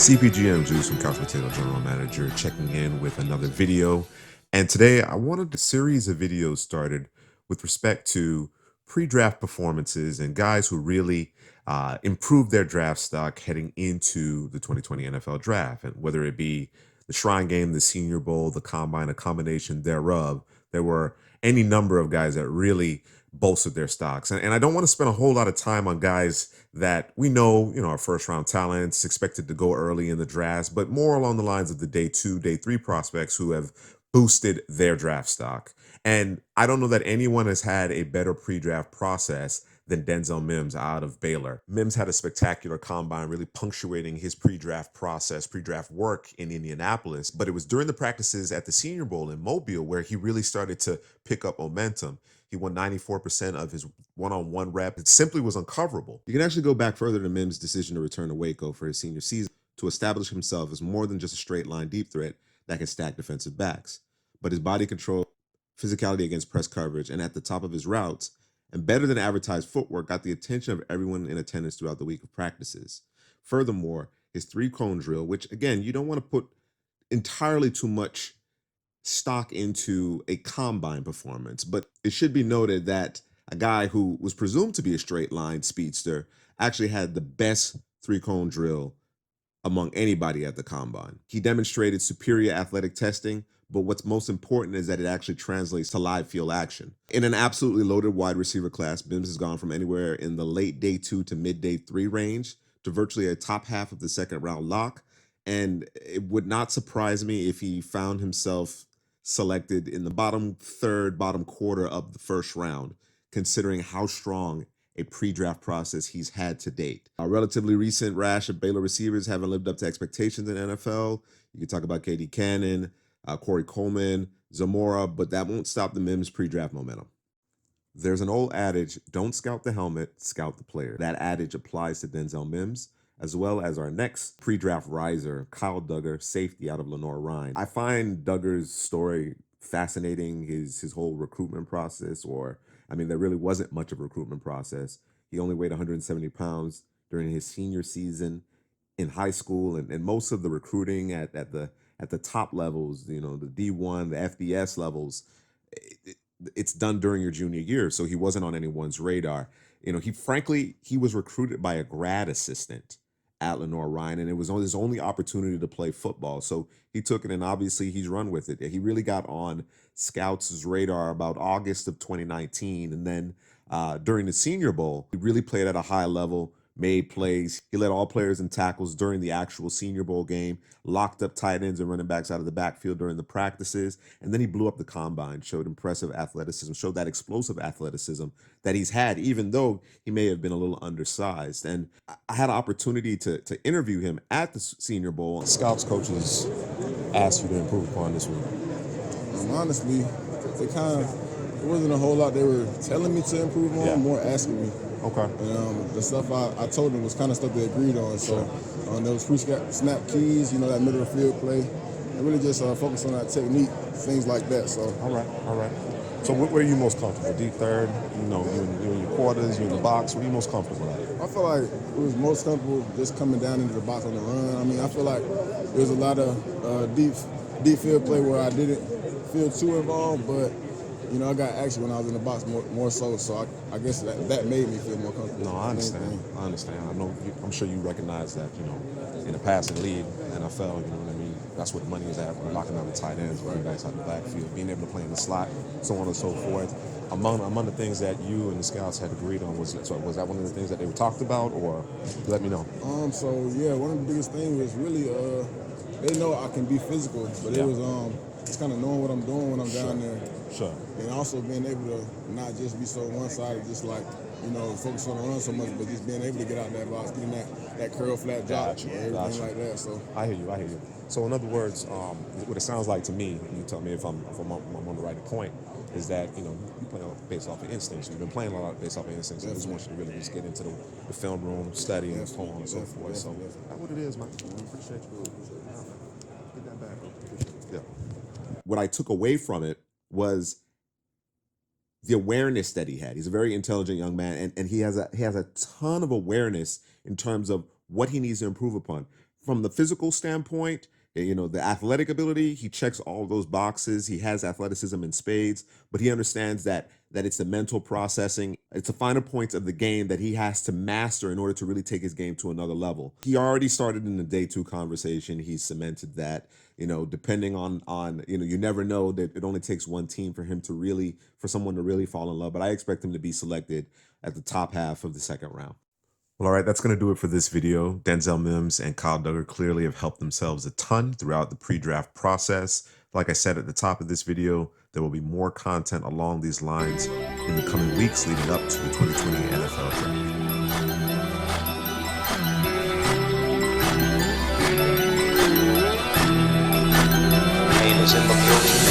CPGM Juice from Couch Potato General Manager checking in with another video. And today I wanted a series of videos started with respect to pre-draft performances and guys who really improved their draft stock heading into the 2020 NFL Draft. And whether it be the Shrine Game, the Senior Bowl, the Combine, a combination thereof, there were any number of guys that really bolstered their stocks. And I don't want to spend a whole lot of time on guys that we know, are first round talents, expected to go early in the drafts, but more along the lines of the day 2, day 3 prospects who have boosted their draft stock. And I don't know that anyone has had a better pre-draft process than Denzel Mims out of Baylor. Mims had a spectacular combine, really punctuating his pre-draft process, pre-draft work in Indianapolis. But it was during the practices at the Senior Bowl in Mobile where he really started to pick up momentum. He won 94% of his one-on-one rep. It simply was uncoverable. You can actually go back further to Mims' decision to return to Waco for his senior season to establish himself as more than just a straight line deep threat that can stack defensive backs. But his body control, physicality against press coverage, and at the top of his routes, and better than advertised footwork got the attention of everyone in attendance throughout the week of practices. Furthermore, his 3-cone drill, which again, you don't want to put entirely too much stock into a combine performance, but it should be noted that a guy who was presumed to be a straight line speedster actually had the best 3-cone drill among anybody at the combine. He demonstrated superior athletic testing, but what's most important is that it actually translates to live field action. In an absolutely loaded wide receiver class, Mims has gone from anywhere in the late day 2 to mid day 3 range to virtually a top half of the second round lock. And it would not surprise me if he found himself selected in the bottom third, bottom quarter of the first round, considering how strong a pre-draft process he's had to date. A relatively recent rash of Baylor receivers haven't lived up to expectations in NFL. You can talk about KD Cannon, Corey Coleman, Zamora, but that won't stop the Mims pre-draft momentum. There's an old adage, don't scout the helmet, scout the player. That adage applies to Denzel Mims, as well as our next pre-draft riser, Kyle Dugger, safety out of Lenoir Rhyne. I find Dugger's story fascinating, his whole recruitment process, there really wasn't much of a recruitment process. He only weighed 170 pounds during his senior season in high school, and most of the recruiting at the top levels, the D1, the FBS levels, it's done during your junior year, so he wasn't on anyone's radar. He was recruited by a grad assistant at Lenoir Rhyne, and it was his only opportunity to play football. So he took it, and obviously he's run with it. He really got on scouts' radar about August of 2019, and then during the Senior Bowl, he really played at a high level, made plays. He led all players in tackles during the actual Senior Bowl game, locked up tight ends and running backs out of the backfield during the practices, and then he blew up the combine, showed impressive athleticism, showed that explosive athleticism that he's had, even though he may have been a little undersized. And I had an opportunity to interview him at the Senior Bowl. Scouts coaches asked you to improve upon this week. Honestly, it wasn't a whole lot they were telling me to improve on, more asking me. Okay. And the stuff I told them was kind of stuff they agreed on. So there was pre-snap keys, that middle of the field play. And really just focus on that technique, things like that. So. All right. So where are you most comfortable? Deep third, you in your quarters, you in the box. Where are you most comfortable at? I feel like it was most comfortable just coming down into the box on the run. I feel like there was a lot of deep field play where I didn't feel too involved, but I got action when I was in the box more so I guess that made me feel more comfortable. No, I understand. I'm sure you recognize that, in a passing league, NFL, that's what the money is at. We're locking down the tight ends, running backs out of the backfield, being able to play in the slot, so on and so forth. Among the things that you and the scouts had agreed on, was that one of the things that they were talked about, or let me know? One of the biggest things was really they know I can be physical, but it was just kind of knowing what I'm doing when I'm down there. Sure. And also being able to not just be so one-sided, just like, focus on the run so much, but just being able to get out that box, getting that curl flat drop, everything like that. So I hear you. So in other words, what it sounds like to me, you tell me if I'm on the right point, is that you play based off of instincts. You've been playing a lot based off of instincts. I just want you to really just get into the film room, study, and so on and so forth. So that's what it is, man. I appreciate you. Get that back. Yeah. What I took away from it was the awareness that he had. He's a very intelligent young man, and he has a ton of awareness in terms of what he needs to improve upon. from the physical standpoint, the athletic ability, he checks all those boxes. He has athleticism in spades, but he understands that it's the mental processing, it's the finer points of the game that he has to master in order to really take his game to another level. He already started in the day two conversation. He cemented that, depending on, you never know that it only takes one team for someone to really fall in love. But I expect him to be selected at the top half of the second round. Well, all right, that's going to do it for this video. Denzel Mims and Kyle Dugger clearly have helped themselves a ton throughout the pre-draft process. Like I said at the top of this video, there will be more content along these lines in the coming weeks leading up to the 2020 NFL Draft. Is in the building.